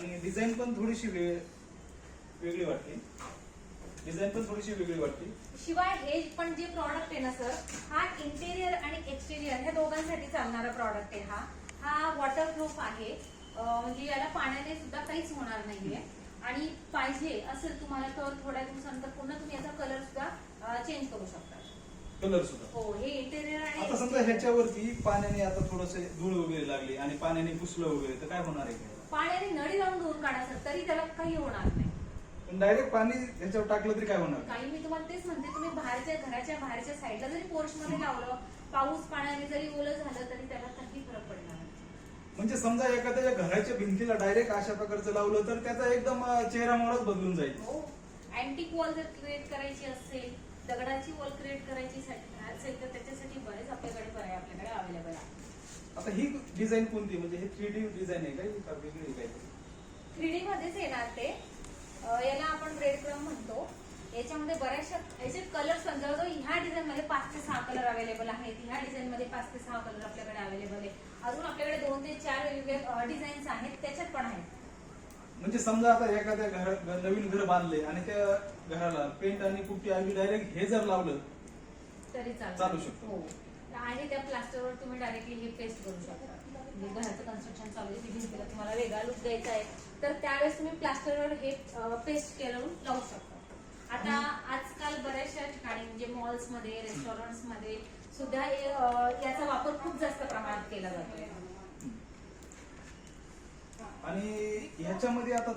आणि डिझाईन पण थोडीशी वेगळी वाटते. शिवाय हे पण जे प्रॉडक्ट आहे ना सर, हा इंटेरियर आणि एक्सटेरियर ह्या दोघांसाठी चालणारा प्रॉडक्ट आहे. हा वॉटरप्रूफ आहे, म्हणजे याला पाण्याने सुद्धा काहीच होणार नाहीये. आणि पाहिजे असेल तुम्हाला तर थोड्या दिवसानंतर पुन्हा तुम्ही याचा कलर सुद्धा चेंज करू शकता. कलर सुद्धा हो, हे इंटेरियर आणि आता समजा ह्याच्यावरती पाण्याने आता थोडस धूळ वगैरे लागली आणि पाण्याने पुसलं वगैरे तर काय होणार आहे? पाण्याने नळी लावून धुवून काढा सर, तरी त्याला काही होणार नाही. डायरेक्ट पाणी ह्याच्यावर टाकलं तरी काय होणार? काही मी तुम्हाला तेच म्हणते, तुम्ही घराच्या बाहेरच्या साईडला जरी पोर्च मध्ये लावलं, पाऊस पाण्याने जरी ओलं झालं तरी त्याला काही फरक पडणार नाही. म्हणजे समजा एखाद्या घराच्या भिंतीला डायरेक्ट अशा प्रकारचं लावलं तर त्याचा एकदम चेहरा मोहराच बदलून जाईल. हो, अँटिक वॉल जर क्रिएट करायची असेल, दगडाची वॉल क्रिएट करायची असेल तर त्याच्यासाठी बरेच आपल्याकडे अवेलेबल आहे. आता ही डिझाईन कोणती, म्हणजे हे 3D डिझाईन आहे का वेगळी काय? 3D मध्येच येणार ते. याला आपण ब्रेड क्रम म्हणतो. याच्यामध्ये बऱ्याचशा याचे कलर जवळजवळ ह्या डिझाईन मध्ये 5 ते 6 कलर अवेलेबल आहेत. ह्या डिझाईन मध्ये 5 ते 6 कलर आपल्याकडे अवेलेबल आहे. अजून आपल्याकडे 2 ते 4 वेगवेगळे डिझाईन्स आहेत, त्याच्यात पण आहेत. म्हणजे समजा आता एखाद्या घरात नवीन घर बांधले आणि त्या घराला पेंट आणि पुट्टी ऐवजी डायरेक्ट हे जर लावलं तरी चालू शकतो. हो, आणि त्या प्लास्टरवर तुम्ही डायरेक्टली हे पेस्ट करू शकता. म्हणजे घराचं कन्स्ट्रक्शन चालू आहे, भिंतीला तुम्हाला वेगळा लुक द्यायचा आहे तर त्यावेळेस तुम्ही प्लास्टरवर हे पेस्ट करून लावू शकता. आता आजकाल बऱ्याचशा ठिकाणी म्हणजे मॉल्स मध्ये, रेस्टॉरंट्स मध्ये सुद्धा याचा वापर खूप जास्त प्रमाणात केला जातो. आणि ह्याच्यामध्ये आता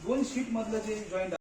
2 शीट मधलं जे जॉईंट